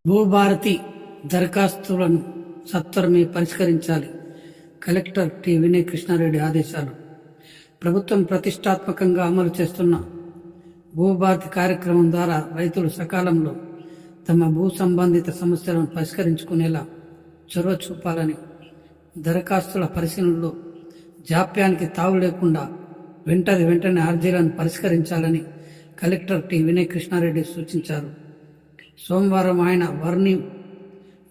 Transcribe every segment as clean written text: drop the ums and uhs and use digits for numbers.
భూభారతి దరఖాస్తులను సత్వరమే పరిష్కరించాలి. Collector T. వినయ్ కృష్ణారెడ్డి ఆదేశాలు. ప్రభుత్వం ప్రతిష్టాత్మకంగా అమలు చేస్తున్న భూభారతి కార్యక్రమం ద్వారా రైతులు సకాలంలో తమ భూ సంబంధిత సమస్యలను పరిష్కరించుకునేలా చొరవ చూపాలని, దరఖాస్తుల పరిశీలనలో జాప్యానికి తావు లేకుండా వెంటనే అర్జీలను పరిష్కరించాలని కలెక్టర్ టి. వినయ్ కృష్ణారెడ్డి సూచించారు. సోమవారం ఆయన వర్ణి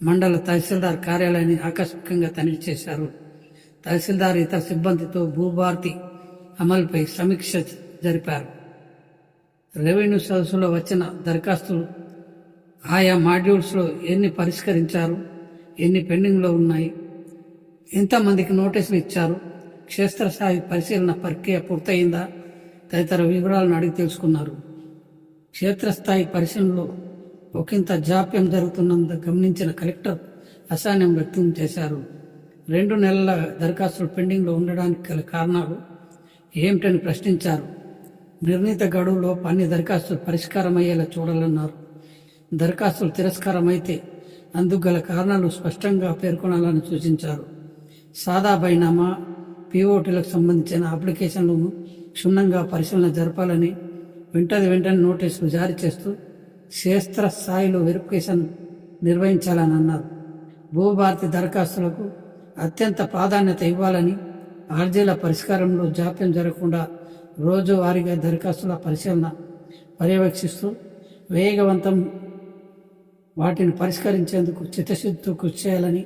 మండల తహసీల్దార్ కార్యాలయాన్ని ఆకస్మికంగా తనిఖీ చేశారు. తహసీల్దార్ ఇతర సిబ్బందితో భూభారతి అమలుపై సమీక్ష జరిపారు. రెవెన్యూ సదస్సులో వచ్చిన దరఖాస్తులు ఆయా మాడ్యూల్స్లో ఎన్ని పరిష్కరించారు, ఎన్ని పెండింగ్లో ఉన్నాయి, ఎంతమందికి నోటీసులు ఇచ్చారు, క్షేత్రస్థాయి పరిశీలన ప్రక్రియ పూర్తయిందా తదితర వివరాలను అడిగి తెలుసుకున్నారు. క్షేత్రస్థాయి పరిశీలనలో ఒకంత జాప్యం జరుగుతున్నందుకు గమనించిన కలెక్టర్ అసహనం వ్యక్తం చేశారు. 2 నెలల దరఖాస్తులు పెండింగ్లో ఉండడానికి గల కారణాలు ఏమిటని ప్రశ్నించారు. నిర్ణీత గడువులోపు అన్ని దరఖాస్తులు పరిష్కారమయ్యేలా చూడాలన్నారు. దరఖాస్తులు తిరస్కారమైతే అందుకు గల కారణాలు స్పష్టంగా పేర్కొనాలని సూచించారు. సాదా బైనామా, పిఓటీలకు సంబంధించిన అప్లికేషన్లను క్షుణ్ణంగా పరిశీలన జరపాలని, వెంటనే నోటీసులు జారీ చేస్తూ క్షేత్ర స్థాయిలో వెరిఫికేషన్ నిర్వహించాలని అన్నారు. భూభారతి దరఖాస్తులకు అత్యంత ప్రాధాన్యత ఇవ్వాలని, అర్జీల పరిష్కారంలో జాప్యం జరగకుండా రోజువారీగా దరఖాస్తుల పరిశీలన పర్యవేక్షిస్తూ వేగవంతం వాటిని పరిష్కరించేందుకు చిత్తశుద్ధితో కృషి చేయాలని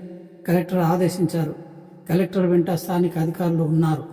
కలెక్టర్ ఆదేశించారు. కలెక్టర్ వెంట స్థానిక అధికారులు ఉన్నారు.